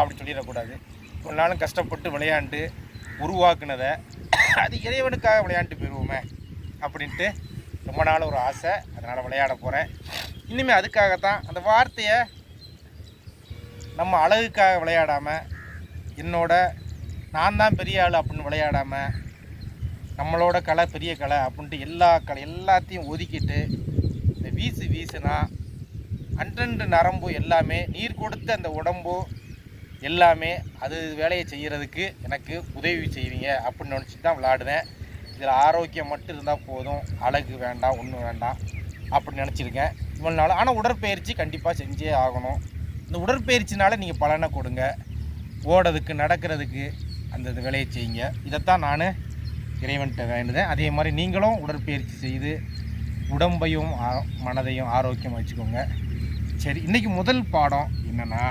அப்படி சொல்லிடக்கூடாது. ஒரு நாளும் கஷ்டப்பட்டு விளையாண்டு உருவாக்குனதை அது இறைவனுக்காக விளையாண்டு போயிடுவோமே அப்படின்ட்டு ரொம்ப நாள் ஒரு ஆசை. அதனால் விளையாட போகிறேன். இனிமேல் அதுக்காகத்தான் அந்த வார்த்தையை நம்ம அழகுக்காக விளையாடாமல், என்னோட நான் தான் பெரிய ஆள் அப்படின்னு விளையாடாமல், நம்மளோட கலை பெரிய கலை அப்படின்ட்டு எல்லாத்தையும் ஒதுக்கிட்டு இந்த வீசுனா அன்றன்று நரம்பு எல்லாமே நீர் கொடுத்த அந்த உடம்பு எல்லாமே அது வேலையை செய்கிறதுக்கு எனக்கு உதவி செய்வீங்க அப்படின்னு நினச்சிட்டு தான் விளையாடுவேன். இதில் ஆரோக்கியம் மட்டும் இருந்தால் போதும், அழகு வேண்டாம், ஒன்றும் வேண்டாம் அப்படின்னு நினச்சிருக்கேன் இவ்வளோ நாள். ஆனால் உடற்பயிற்சி கண்டிப்பாக செஞ்சே ஆகணும். இந்த உடற்பயிற்சினால் நீங்கள் பலனை கொடுங்க. ஓடுறதுக்கு நடக்கிறதுக்கு அந்த வேலையை செய்யுங்க. இதைத்தான் நான் இறைவன்கிட்ட வேண்டுதேன். அதே மாதிரி நீங்களும் உடற்பயிற்சி செய்து உடம்பையும் மனதையும் ஆரோக்கியம் வச்சுக்கோங்க. சரி, இன்றைக்கி முதல் பாடம் என்னென்னா,